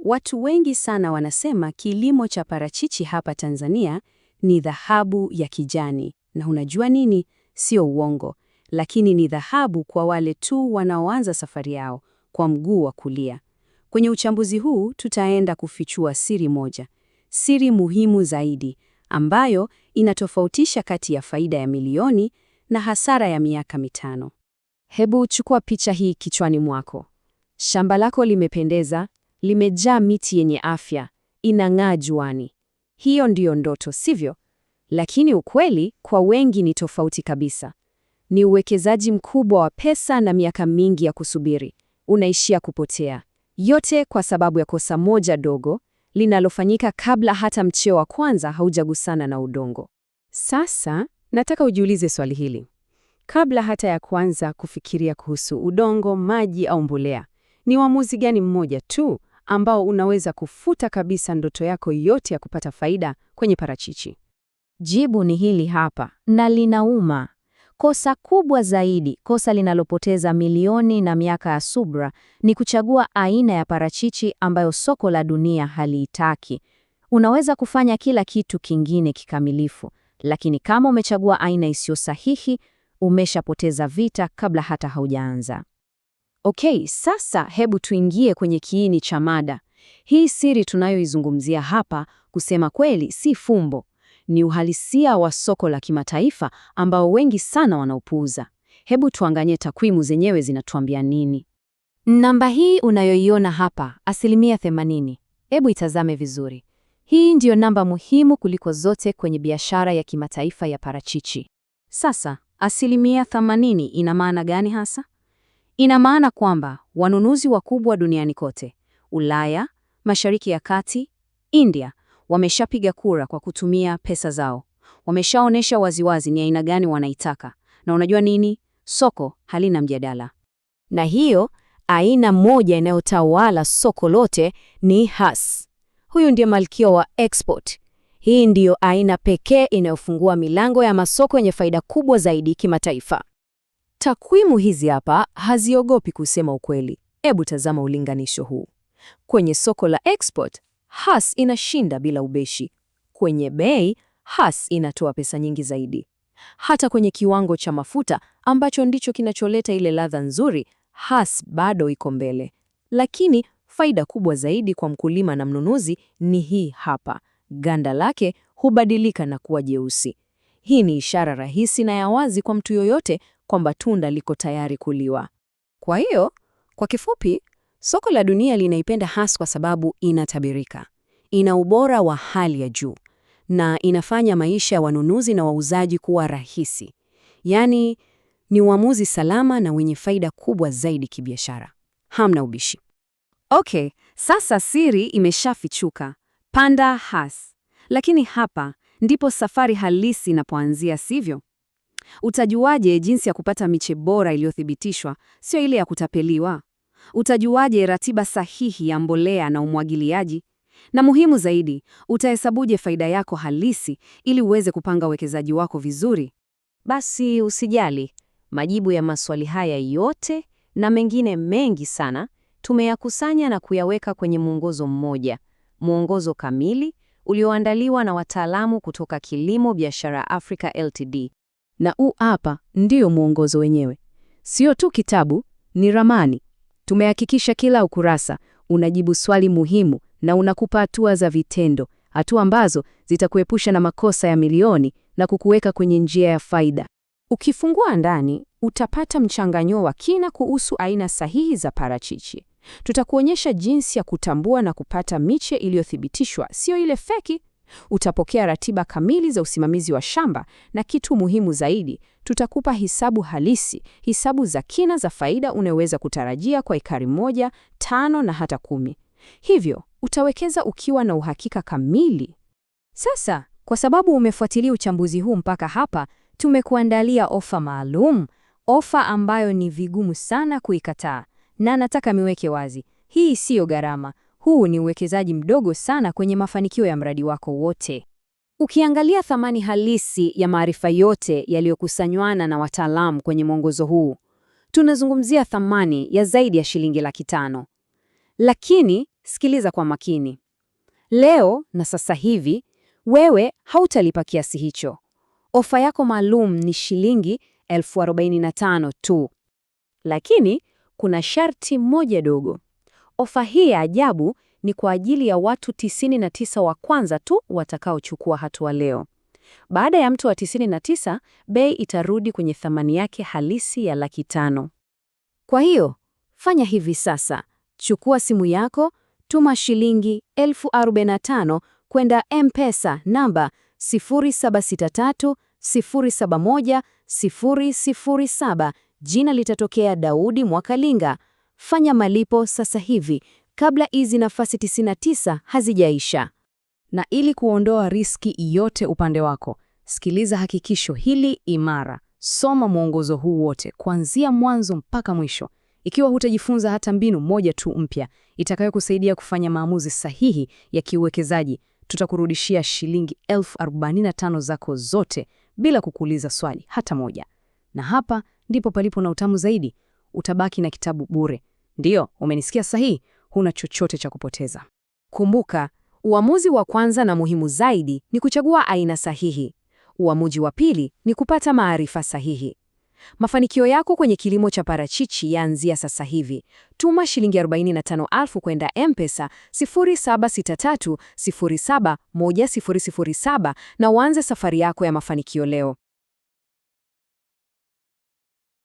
Watu wengi sana wanasema kilimo cha parachichi hapa Tanzania ni dhahabu ya kijani. Na unajua nini? Sio uongo, lakini ni dhahabu kwa wale tu wanaoanza safari yao kwa mguu wa kulia. Kwenye uchambuzi huu tutaenda kufichua siri moja, siri muhimu zaidi, ambayo inatofautisha kati ya faida ya milioni na hasara ya miaka 5. Hebu chukua picha hii kichwani mwako. Shamba lako limependeza, limejaa miti yenye afya, inang'aa juani. Hiyo ndiyo ndoto, sivyo? Lakini ukweli kwa wengi ni tofauti kabisa. Ni uwekezaji mkubwa wa pesa na miaka mingi ya kusubiri. Unaishia kupotea. Yote kwa sababu ya kosa moja dogo linalofanyika kabla hata mcheo wa kwanza haujagusana na udongo. Sasa, nataka ujiulize swali hili. Kabla hata ya kuanza kufikiria kuhusu udongo, maji au mbolea, ni uamuzi gani mmoja tu ambao unaweza kufuta kabisa ndoto yako yote ya kupata faida kwenye parachichi? Jibu ni hili hapa, na linauma. Kosa kubwa zaidi, kosa linalopoteza milioni na miaka ya subra, ni kuchagua aina ya parachichi ambayo soko la dunia haliitaki. Unaweza kufanya kila kitu kingine kikamilifu, lakini kama umechagua aina isiyo sahihi, umeshapoteza vita kabla hata haujaanza. Okay, sasa hebu tuingie kwenye kiini cha mada. Hii siri tunayoizungumzia hapa, kusema kweli, si fumbo. Ni uhalisia wa soko la kimataifa ambao wengi sana wanaupuuza. Hebu tuangalie takwimu zenyewe zinatuambia nini. Namba hii unayoiona hapa, 80%. Hebu itazame vizuri. Hii ndiyo namba muhimu kuliko zote kwenye biashara ya kimataifa ya parachichi. Sasa, 80% ina maana gani hasa? Ina maana kwamba wanunuzi wakubwa duniani kote, Ulaya, Mashariki ya Kati, India, wameshapiga kura kwa kutumia pesa zao. Wameshaonesha waziwazi ni aina gani wanaitaka. Na unajua nini? Soko halina mjadala. Na hiyo aina moja inayotawala soko lote ni Hass. Huyu ndiye malkia wa export. Hii ndiyo aina pekee inayofungua milango ya masoko yenye faida kubwa zaidi kimataifa. Takwimu hizi hapa haziogopi kusema ukweli. Hebu tazama ulinganisho huu. Kwenye soko la export, Hass inashinda bila ubeshi. Kwenye bei, Hass inatoa pesa nyingi zaidi. Hata kwenye kiwango cha mafuta ambacho ndicho kinacholeta ile ladha nzuri, Hass bado iko mbele. Lakini faida kubwa zaidi kwa mkulima na mnunuzi ni hii hapa. Ganda lake hubadilika na kuwa jeusi. Hii ni ishara rahisi na ya wazi kwa mtu yoyote kwamba tunda liko tayari kuliwa. Kwa hiyo, kwa kifupi, soko la dunia linaipenda Hass kwa sababu inatabirika, ina ubora wa hali ya juu, na inafanya maisha ya wanunuzi na wauzaji kuwa rahisi. Yaani, ni uamuzi salama na wenye faida kubwa zaidi kibiashara. Hamna ubishi. Okay, sasa siri imeshafichuka. Panda Hass. Lakini hapa ndipo safari halisi inapoanzia, sivyo? Utajuaje jinsi ya kupata miche bora iliyothibitishwa, sio ile ya kutapeliwa? Utajuaje ratiba sahihi ya mbolea na umwagiliaji? Na muhimu zaidi, utahesabuje faida yako halisi ili uweze kupanga uwekezaji wako vizuri? Basi usijali, majibu ya maswali haya yote na mengine mengi sana tumeyakusanya na kuyaweka kwenye mwongozo mmoja, mwongozo kamili ulioandaliwa na wataalamu kutoka Kilimo Biashara Africa Ltd. Na hapa ndio mwongozo wenyewe. Sio tu kitabu, ni ramani. Tumehakikisha kila ukurasa unajibu swali muhimu na unakupa hatua za vitendo, hatua ambazo zitakuepusha na makosa ya milioni na kukuweka kwenye njia ya faida. Ukifungua ndani, utapata mchanganyo wa kina kuhusu aina sahihi za parachichi. Tutakuonyesha jinsi ya kutambua na kupata miche iliyothibitishwa, sio ile feki. Utapokea ratiba kamili za usimamizi wa shamba, na kitu muhimu zaidi, tutakupa hisabu halisi, hisabu za kina za faida unayoweza kutarajia kwa ekari 1, 5 na hata 10. Hivyo, utawekeza ukiwa na uhakika kamili. Sasa, kwa sababu umefuatilia uchambuzi huu mpaka hapa, tumekuandalia ofa maalum, ofa ambayo ni vigumu sana kuikataa. Na nataka niweke wazi, hii siyo gharama. Huu ni uwekezaji mdogo sana kwenye mafanikio ya mradi wako wote. Ukiangalia thamani halisi ya maarifa yote yaliyokusanywana na wataalamu kwenye mwongozo huu, tunazungumzia thamani ya zaidi ya shilingi 500,000. Lakini Sikiliza kwa makini. Leo na sasa hivi, wewe hautalipa kiasi hicho. Ofa yako maalum ni shilingi 45,000 tu. Lakini kuna sharti moja dogo. Ofa hii ya ajabu ni kwa ajili ya watu 99 wa kwanza tu watakaochukua hatua leo. Baada ya mtu wa 99, bei itarudi kwenye thamani yake halisi ya $500,000. Kwa hiyo, fanya hivi sasa. Chukua simu yako, tuma shilingi 45,000 kwenda M-Pesa namba 0763071007. Jina litatokea Daudi Mwakalinga. Fanya malipo sasa hivi kabla hizi nafasi 99 hazijaisha. Na ili kuondoa riski yote upande wako, sikiliza hakikisho hili imara. Soma mwongozo huu wote kuanzia mwanzo mpaka mwisho. Ikiwa hutajifunza hata mbinu moja tu mpya itakayokusaidia kufanya maamuzi sahihi ya kiuwekezaji, tutakurudishia shilingi 45,000 zako zote bila kukuuliza swali hata moja. Na hapa ndipo palipo na utamu zaidi. Utabaki na kitabu bure. Ndiyo, umenisikia sahihi, huna chochote cha kupoteza. Kumbuka, uamuzi wa kwanza na muhimu zaidi ni kuchagua aina sahihi. Uamuzi wa pili ni kupata maarifa sahihi. Mafanikio yako kwenye kilimo cha parachichi yaanzia sasa hivi. Tuma shilingi 45,000 kwenda M-Pesa 0763071007 na uanze safari yako ya mafanikio leo.